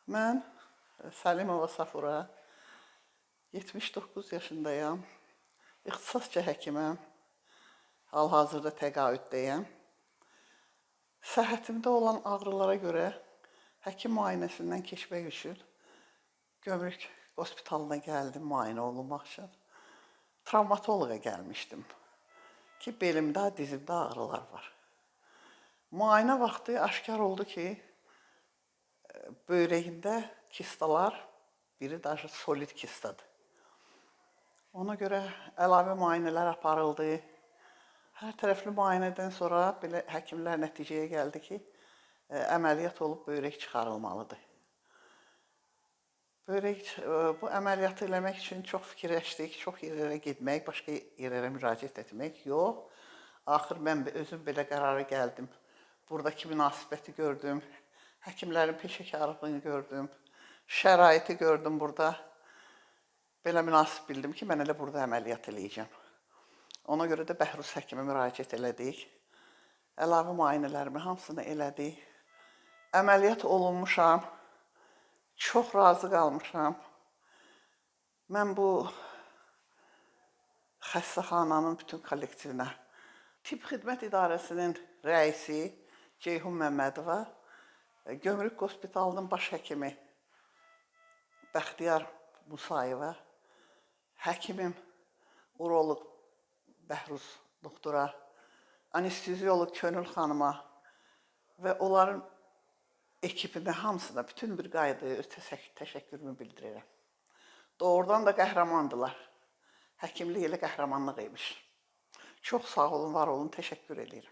Mən Səlimova Safura, 79 yaşındayam. İxtisasca həkiməm. Hal-hazırda təqaüddəyəm. Səhhətimdə olan ağrılara görə həkim müayinəsindən keçmək üçün Gömrük Hospitalına gəldim müayinə olunmaq üçün. Travmatoloqa gəlmişdim ki, belimdə, dizimdə ağrılar var. Müayinə vaxtı aşkar oldu ki, böyrəyimdə kistalar, biri daha solid kistadır. Ona görə əlavə müayinələr aparıldı. Hər tərəfli müayinədən sonra belə həkimlər nəticəyə gəldi ki, əməliyyat olub böyrək çıxarılmalıdır. Bu əməliyyatı eləmək üçün çox fikirləşdik, çox yerlərə getmək, başqa yerlərə müraciət etmək. Yox, axır mən özüm belə qərara gəldim. Buradakı münasibəti gördüm, həkimlərin peşəkarlığını gördüm, şəraiti gördüm burada. Belə münasib bildim ki, mən elə burada əməliyyat eləyəcəm. Ona görə də Bəhruz həkimə müraciət elədik. Əlavə müayinələrimi hamısını elədik. Əməliyyat olunmuşam. Çox razı qalmışam. Mən bu xəstəxananın bütün kollektivinə, Tibb Xidmət İdarəsinin rəisi Ceyhun Məmmədova, Gömrük Hospitalının baş həkimi Bəxtiyar Musayeva, həkimim uroloq Bəhruz doktora, anesteziyoloq Könül xanıma və onların ekibinə hamısına bütün bir qayda öz təşəkkürümü bildirirəm. Doğrudan da qəhrəmandılar. Həkimlik elə qəhrəmanlıq imiş. Çox sağ olun, var olun, təşəkkür edirəm.